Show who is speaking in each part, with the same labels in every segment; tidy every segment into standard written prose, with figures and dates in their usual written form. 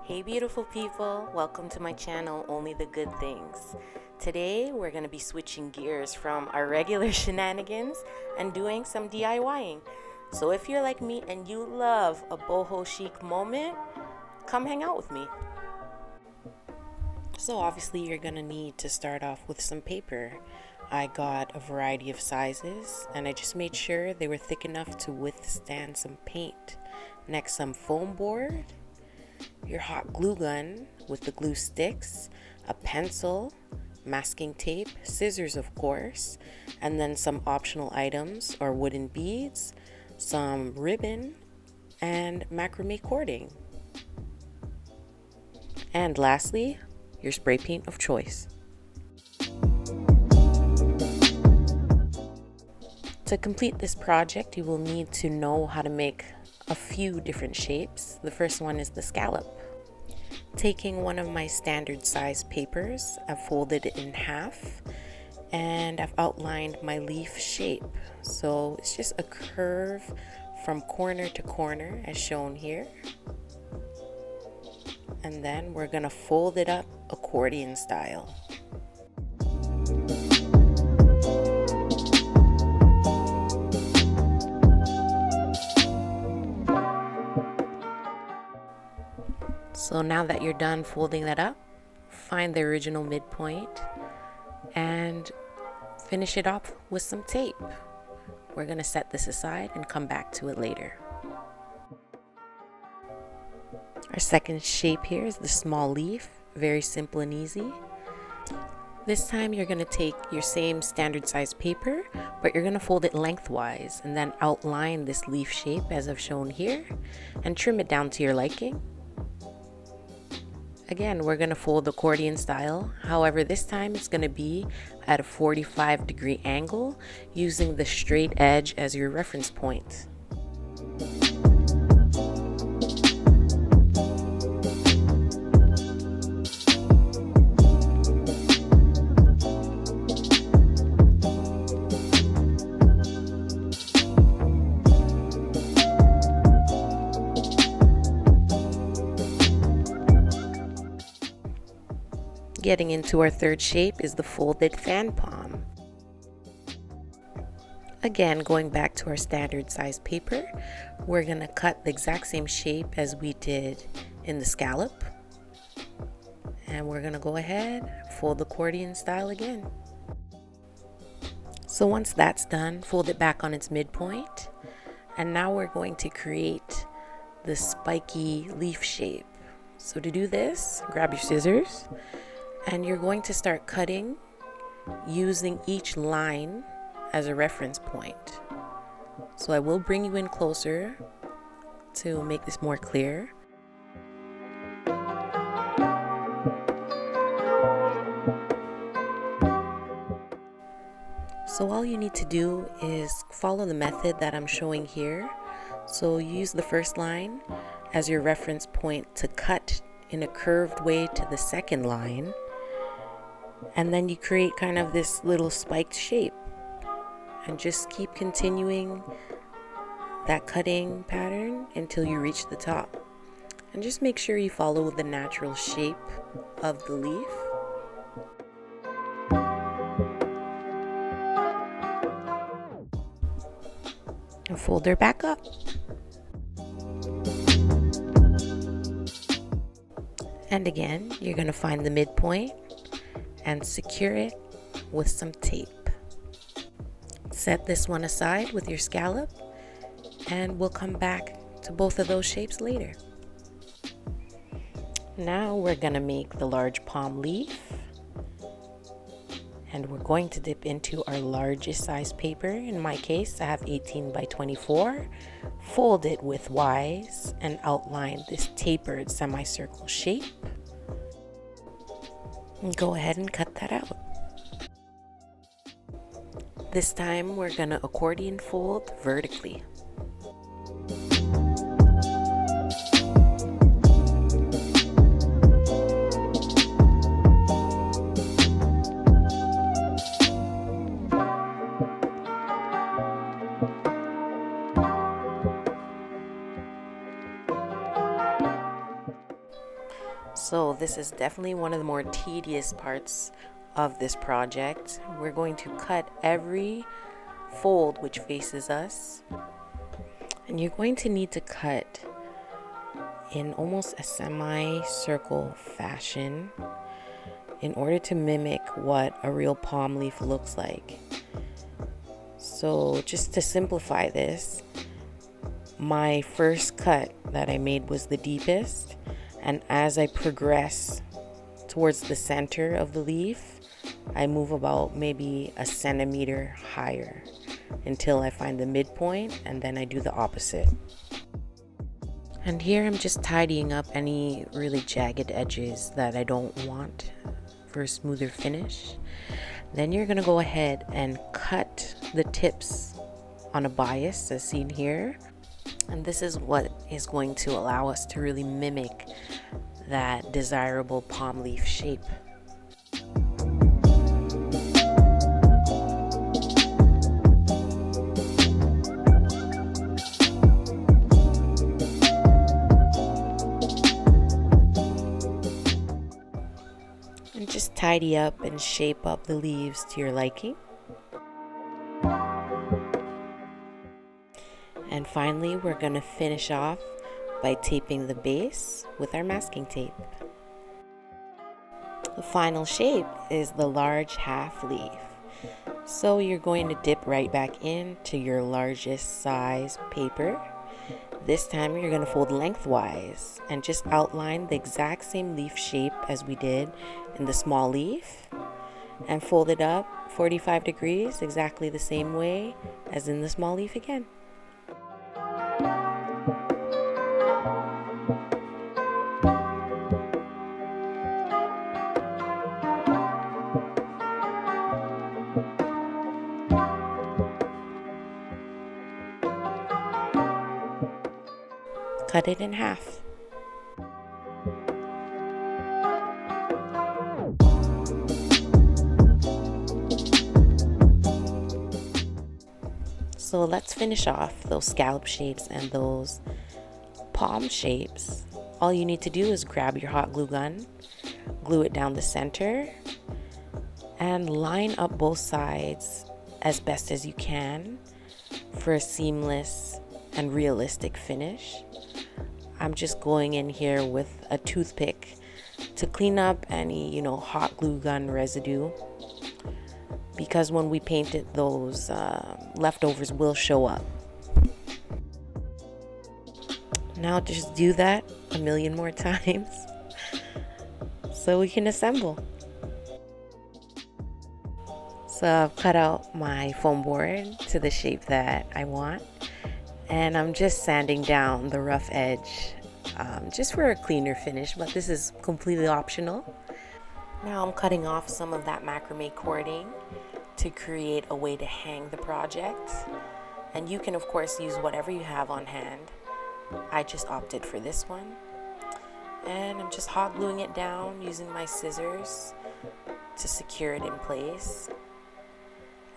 Speaker 1: Hey beautiful people, welcome to my channel, Only the Good Things. Today we're going to be switching gears from our regular shenanigans and doing some DIYing. So if you're like me and you love a boho chic moment, come hang out with me. So obviously you're going to need to start off with some paper. I got a variety of sizes and I just made sure they were thick enough to withstand some paint. Next, some foam board, your hot glue gun with the glue sticks, a pencil, masking tape, scissors of course, and then some optional items or wooden beads, some ribbon, and macrame cording. And lastly, your spray paint of choice. To complete this project, you will need to know how to make a few different shapes. The first one is the scallop. Taking one of my standard size papers, I've folded it in half and I've outlined my leaf shape. So it's just a curve from corner to corner as shown here. And then we're gonna fold it up accordion style. So now that you're done folding that up, find the original midpoint and finish it off with some tape. We're going to set this aside and come back to it later. Our second shape here is the small leaf, very simple and easy. This time you're going to take your same standard size paper, but you're going to fold it lengthwise and then outline this leaf shape as I've shown here and trim it down to your liking. Again, we're going to fold accordion style. However, this time it's going to be at a 45-degree angle using the straight edge as your reference point. Getting into our third shape is the folded fan palm. Again, going back to our standard size paper, we're going to cut the exact same shape as we did in the scallop. And we're going to go ahead, fold accordion style again. So once that's done, fold it back on its midpoint. And now we're going to create the spiky leaf shape. So to do this, grab your scissors. And you're going to start cutting using each line as a reference point. So I will bring you in closer to make this more clear. So all you need to do is follow the method that I'm showing here. So use the first line as your reference point to cut in a curved way to the second line. And then you create kind of this little spiked shape and just keep continuing that cutting pattern until you reach the top. And just make sure you follow the natural shape of the leaf. And fold her back up. And again, you're going to find the midpoint and secure it with some tape. Set this one aside with your scallop and we'll come back to both of those shapes later. Now we're gonna make the large palm leaf and we're going to dip into our largest size paper. In my case, I have 18 by 24. Fold it widthwise and outline this tapered semicircle shape. And go ahead and cut that out. This time we're gonna accordion fold vertically. So this is definitely one of the more tedious parts of this project. We're going to cut every fold which faces us, and you're going to need to cut in almost a semi-circle fashion in order to mimic what a real palm leaf looks like. So just to simplify this, my first cut that I made was the deepest, and as I progress towards the center of the leaf, I move about maybe a centimeter higher until I find the midpoint, and then I do the opposite. And here I'm just tidying up any really jagged edges that I don't want for a smoother finish. Then you're gonna go ahead and cut the tips on a bias as seen here. And this is what is going to allow us to really mimic that desirable palm leaf shape. And just tidy up and shape up the leaves to your liking. And finally, we're going to finish off by taping the base with our masking tape. The final shape is the large half leaf. So you're going to dip right back into your largest size paper. This time you're going to fold lengthwise and just outline the exact same leaf shape as we did in the small leaf, and fold it up 45 degrees exactly the same way as in the small leaf again. Cut it in half. So let's finish off those scallop shapes and those palm shapes. All you need to do is grab your hot glue gun, glue it down the center, and line up both sides as best as you can for a seamless and realistic finish. I'm just going in here with a toothpick to clean up any, hot glue gun residue, because when we paint it, those leftovers will show up. Now just do that a million more times so we can assemble. So I've cut out my foam board to the shape that I want, and I'm just sanding down the rough edge just for a cleaner finish, but this is completely optional. Now I'm cutting off some of that macrame cording to create a way to hang the project, and you can of course use whatever you have on hand. I just opted for this one, and I'm just hot gluing it down using my scissors to secure it in place.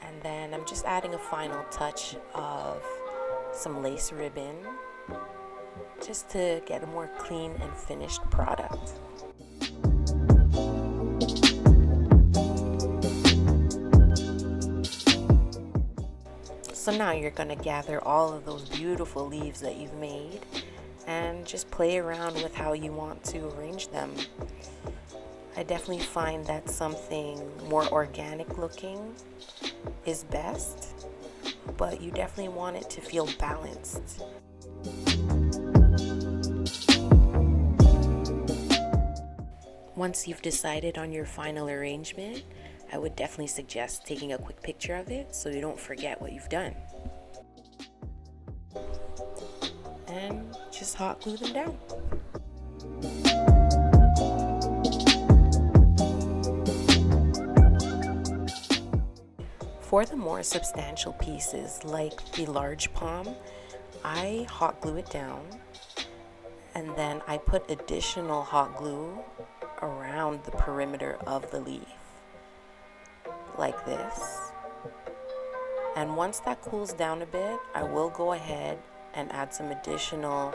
Speaker 1: And then I'm just adding a final touch of some lace ribbon just to get a more clean and finished product. So now you're going to gather all of those beautiful leaves that you've made and just play around with how you want to arrange them. I definitely find that something more organic looking is best, but you definitely want it to feel balanced. Once you've decided on your final arrangement, I would definitely suggest taking a quick picture of it so you don't forget what you've done. And just hot glue them down. For the more substantial pieces like the large palm, I hot glue it down, and then I put additional hot glue around the perimeter of the leaf like this. And once that cools down a bit, I will go ahead and add some additional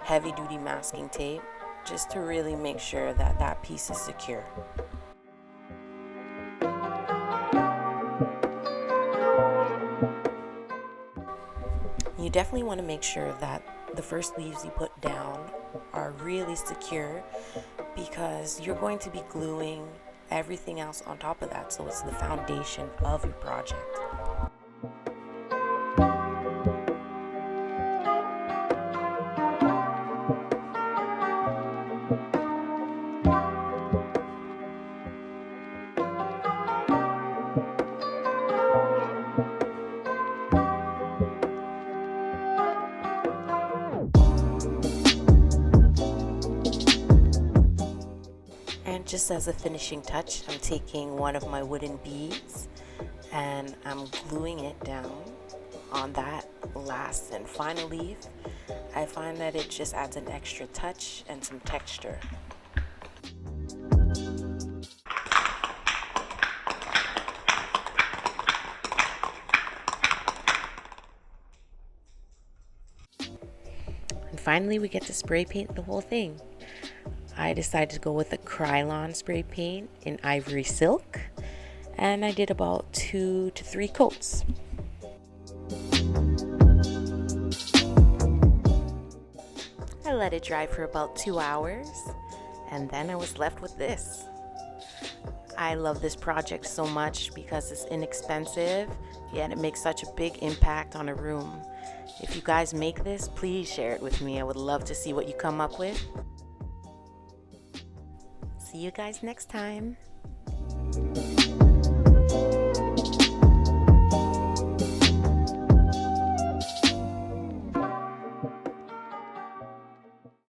Speaker 1: heavy duty masking tape just to really make sure that that piece is secure. You definitely want to make sure that the first leaves you put down are really secure, because you're going to be gluing everything else on top of that, so it's the foundation of your project. And just as a finishing touch, I'm taking one of my wooden beads and I'm gluing it down on that last and final leaf. I find that it just adds an extra touch and some texture. And finally, we get to spray paint the whole thing. I decided to go with a Krylon spray paint in ivory silk, and I did about 2 to 3 coats. I let it dry for about 2 hours, and then I was left with this. I love this project so much because it's inexpensive, yet it makes such a big impact on a room. If you guys make this, please share it with me. I would love to see what you come up with. See you guys next time.